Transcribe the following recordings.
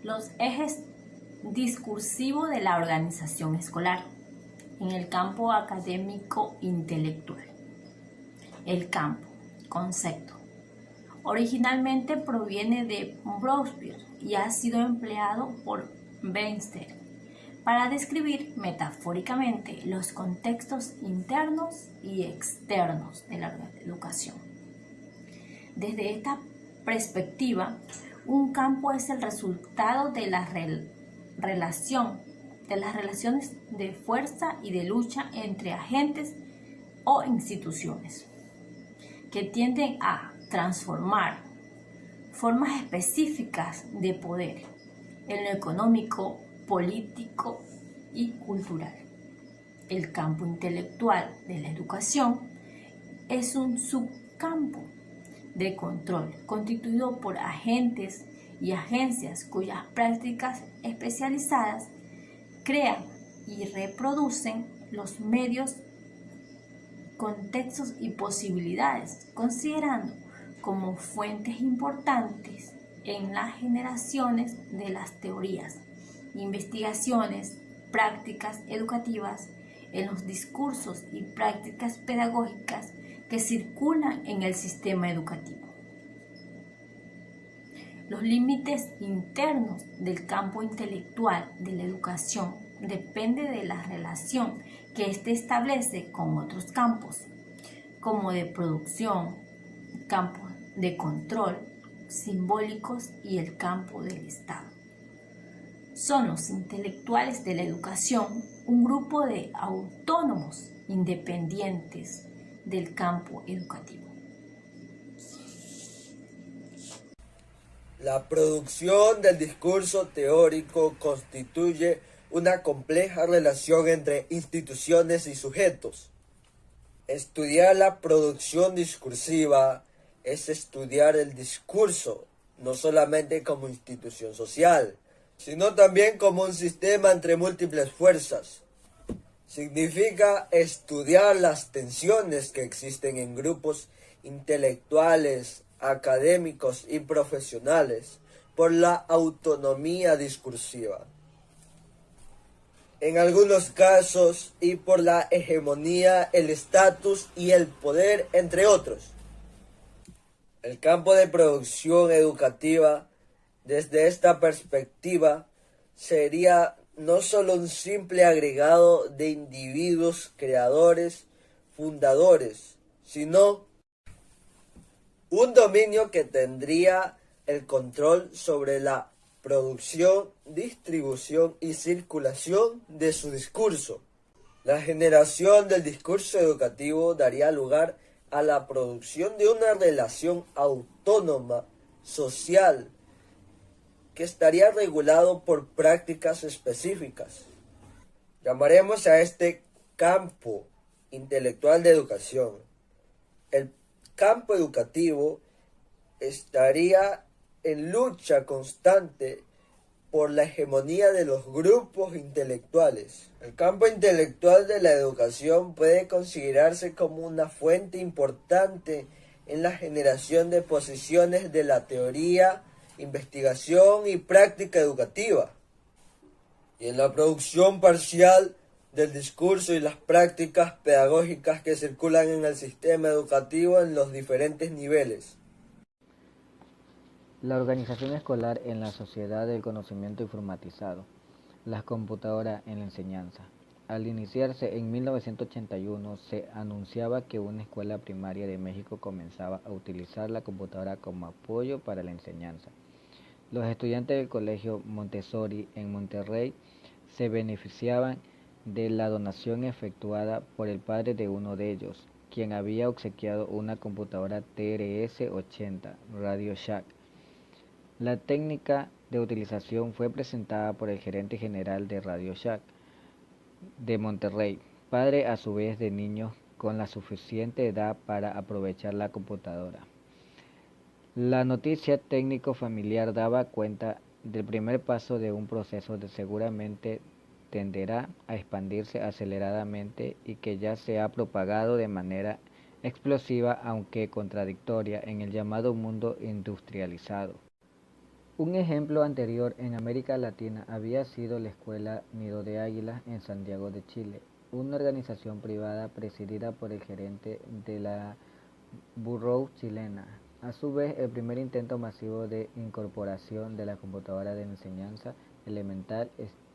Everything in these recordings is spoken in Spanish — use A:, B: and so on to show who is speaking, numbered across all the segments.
A: Los ejes discursivos de la organización escolar en el campo académico intelectual. El campo, concepto. Originalmente proviene de Brownsville y ha sido empleado por Bernstein para describir metafóricamente los contextos internos y externos de la educación. Desde esta perspectiva, un campo es el resultado de la de las relaciones de fuerza y de lucha entre agentes o instituciones que tienden a transformar formas específicas de poder en lo económico, político y cultural. El campo intelectual de la educación es un subcampo de control constituido por agentes y agencias cuyas prácticas especializadas crean y reproducen los medios, contextos y posibilidades, considerando como fuentes importantes en las generaciones de las teorías, investigaciones, prácticas educativas, en los discursos y prácticas pedagógicas que circulan en el sistema educativo. Los límites internos del campo intelectual de la educación dependen de la relación que éste establece con otros campos, como de producción, campos de control, simbólicos y el campo del Estado. Son los intelectuales de la educación un grupo de autónomos independientes del campo educativo.
B: La producción del discurso teórico constituye una compleja relación entre instituciones y sujetos. Estudiar la producción discursiva es estudiar el discurso, no solamente como institución social, sino también como un sistema entre múltiples fuerzas. Significa estudiar las tensiones que existen en grupos intelectuales, académicos y profesionales por la autonomía discursiva. En algunos casos y por la hegemonía, el estatus y el poder, entre otros. El campo de producción educativa, desde esta perspectiva, sería no solo un simple agregado de individuos creadores, fundadores, sino un dominio que tendría el control sobre la producción, distribución y circulación de su discurso. La generación del discurso educativo daría lugar a la producción de una relación autónoma, social, que estaría regulado por prácticas específicas. Llamaremos a este campo intelectual de educación. El campo educativo estaría en lucha constante por la hegemonía de los grupos intelectuales. El campo intelectual de la educación puede considerarse como una fuente importante en la generación de posiciones de la teoría, investigación y práctica educativa, y en la producción parcial del discurso y las prácticas pedagógicas que circulan en el sistema educativo en los diferentes niveles.
C: La organización escolar en la sociedad del conocimiento informatizado, las computadoras en la enseñanza. Al iniciarse en 1981 se anunciaba que una escuela primaria de México comenzaba a utilizar la computadora como apoyo para la enseñanza. Los estudiantes del Colegio Montessori en Monterrey se beneficiaban de la donación efectuada por el padre de uno de ellos, quien había obsequiado una computadora TRS-80 Radio Shack. La técnica de utilización fue presentada por el gerente general de Radio Shack de Monterrey, padre a su vez de niños con la suficiente edad para aprovechar la computadora. La noticia técnico-familiar daba cuenta del primer paso de un proceso que seguramente tenderá a expandirse aceleradamente y que ya se ha propagado de manera explosiva, aunque contradictoria, en el llamado mundo industrializado. Un ejemplo anterior en América Latina había sido la Escuela Nido de Águilas en Santiago de Chile, una organización privada presidida por el gerente de la Burroughs chilena. A su vez, el primer intento masivo de incorporación de la computadora de enseñanza elemental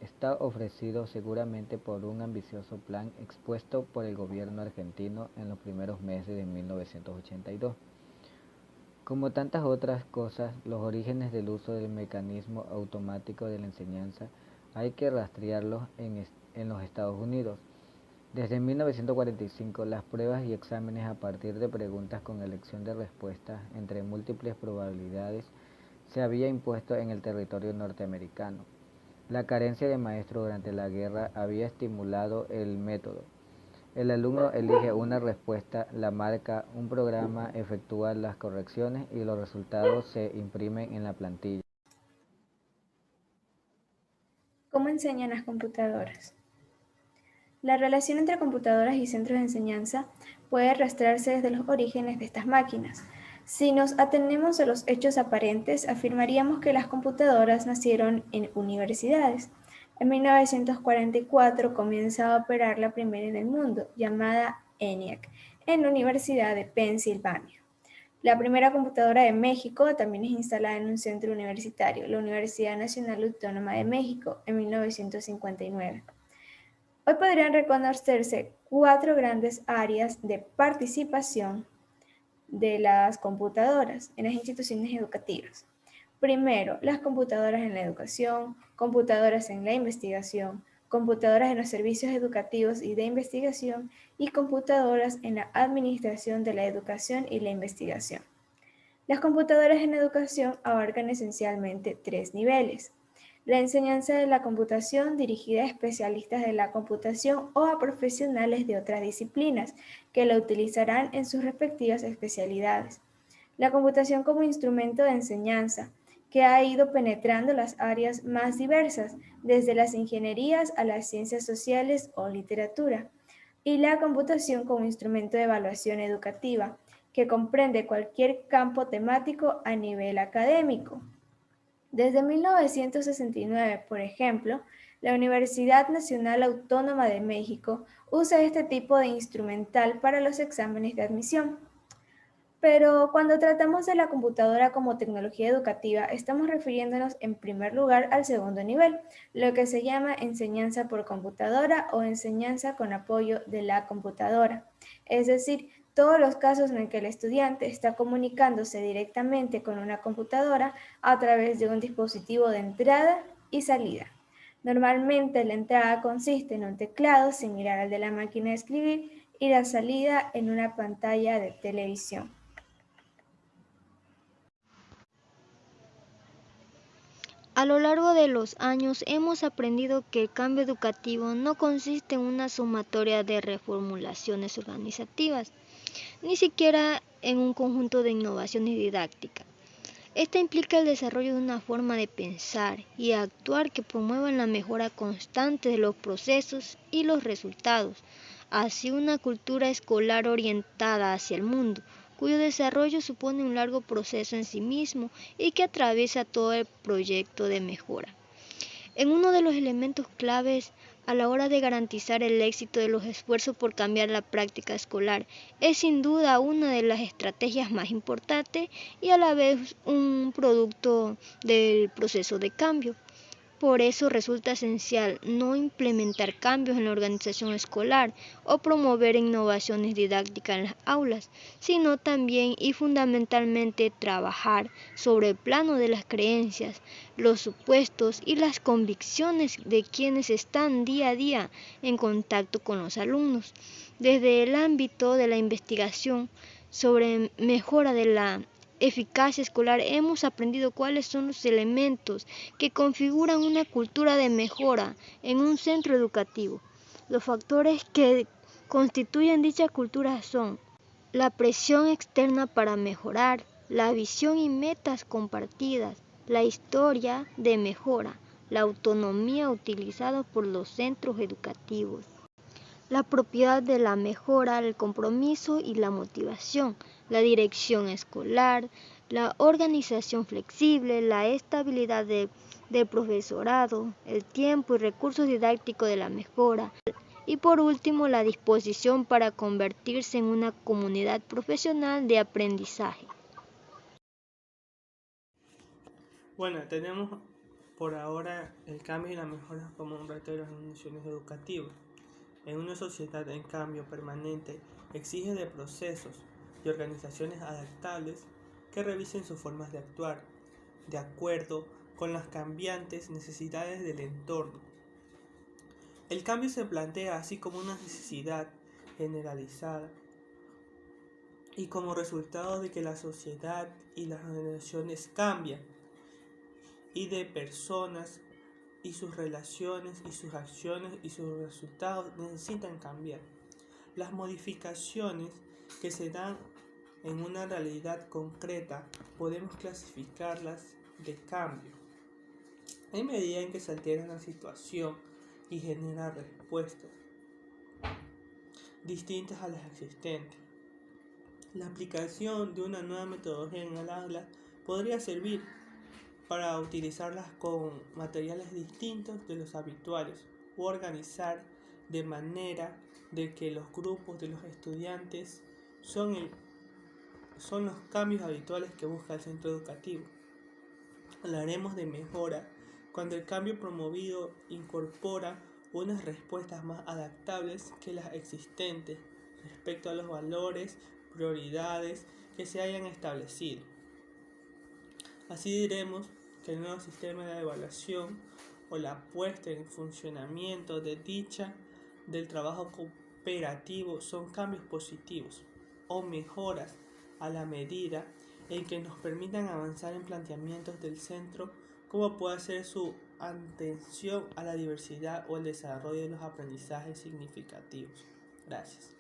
C: está ofrecido seguramente por un ambicioso plan expuesto por el gobierno argentino en los primeros meses de 1982. Como tantas otras cosas, los orígenes del uso del mecanismo automático de la enseñanza hay que rastrearlos en los Estados Unidos. Desde 1945, las pruebas y exámenes a partir de preguntas con elección de respuestas entre múltiples probabilidades se había impuesto en el territorio norteamericano. La carencia de maestros durante la guerra había estimulado el método. El alumno elige una respuesta, la marca, un programa efectúa las correcciones y los resultados se imprimen en la plantilla.
D: ¿Cómo enseñan las computadoras? La relación entre computadoras y centros de enseñanza puede rastrearse desde los orígenes de estas máquinas. Si nos atenemos a los hechos aparentes, afirmaríamos que las computadoras nacieron en universidades. En 1944 comienza a operar la primera en el mundo, llamada ENIAC, en la Universidad de Pensilvania. La primera computadora de México también es instalada en un centro universitario, la Universidad Nacional Autónoma de México, en 1959. Hoy podrían reconocerse 4 grandes áreas de participación de las computadoras en las instituciones educativas. Primero, las computadoras en la educación, computadoras en la investigación, computadoras en los servicios educativos y de investigación y computadoras en la administración de la educación y la investigación. Las computadoras en educación abarcan esencialmente 3 niveles. La enseñanza de la computación dirigida a especialistas de la computación o a profesionales de otras disciplinas que la utilizarán en sus respectivas especialidades. La computación como instrumento de enseñanza, que ha ido penetrando las áreas más diversas, desde las ingenierías a las ciencias sociales o literatura. Y la computación como instrumento de evaluación educativa, que comprende cualquier campo temático a nivel académico. Desde 1969, por ejemplo, la Universidad Nacional Autónoma de México usa este tipo de instrumental para los exámenes de admisión. Pero cuando tratamos de la computadora como tecnología educativa, estamos refiriéndonos en primer lugar al segundo nivel, lo que se llama enseñanza por computadora o enseñanza con apoyo de la computadora. Es decir, todos los casos en el que el estudiante está comunicándose directamente con una computadora a través de un dispositivo de entrada y salida. Normalmente la entrada consiste en un teclado similar al de la máquina de escribir y la salida en una pantalla de televisión.
E: A lo largo de los años hemos aprendido que el cambio educativo no consiste en una sumatoria de reformulaciones organizativas, ni siquiera en un conjunto de innovaciones didácticas. Esta implica el desarrollo de una forma de pensar y actuar que promuevan la mejora constante de los procesos y los resultados, así una cultura escolar orientada hacia el mundo, cuyo desarrollo supone un largo proceso en sí mismo y que atraviesa todo el proyecto de mejora. En uno de los elementos claves a la hora de garantizar el éxito de los esfuerzos por cambiar la práctica escolar es sin duda una de las estrategias más importantes y a la vez un producto del proceso de cambio. Por eso resulta esencial no implementar cambios en la organización escolar o promover innovaciones didácticas en las aulas, sino también y fundamentalmente trabajar sobre el plano de las creencias, los supuestos y las convicciones de quienes están día a día en contacto con los alumnos. Desde el ámbito de la investigación sobre mejora de la eficacia escolar hemos aprendido cuáles son los elementos que configuran una cultura de mejora en un centro educativo. Los factores que constituyen dicha cultura son la presión externa para mejorar, la visión y metas compartidas, la historia de mejora, la autonomía utilizada por los centros educativos, la propiedad de la mejora, el compromiso y la motivación, la dirección escolar, la organización flexible, la estabilidad del profesorado, el tiempo y recursos didácticos de la mejora, y por último la disposición para convertirse en una comunidad profesional de aprendizaje.
F: Bueno, tenemos por ahora el cambio y la mejora como un reto de las instituciones educativas. En una sociedad en cambio permanente exige de procesos y organizaciones adaptables que revisen sus formas de actuar, de acuerdo con las cambiantes necesidades del entorno. El cambio se plantea así como una necesidad generalizada y como resultado de que la sociedad y las organizaciones cambian y de personas y sus relaciones y sus acciones y sus resultados necesitan cambiar. Las modificaciones que se dan en una realidad concreta podemos clasificarlas de cambio en medida en que se altera la situación y genera respuestas distintas a las existentes. La aplicación de una nueva metodología en el aula podría servir para utilizarlas con materiales distintos de los habituales o organizar de manera de que los grupos de los estudiantes son los cambios habituales que busca el centro educativo. Hablaremos de mejora cuando el cambio promovido incorpora unas respuestas más adaptables que las existentes respecto a los valores, prioridades que se hayan establecido. Así diremos que el nuevo sistema de evaluación o la puesta en funcionamiento de del trabajo cooperativo son cambios positivos o mejoras a la medida en que nos permitan avanzar en planteamientos del centro como puede ser su atención a la diversidad o el desarrollo de los aprendizajes significativos. Gracias.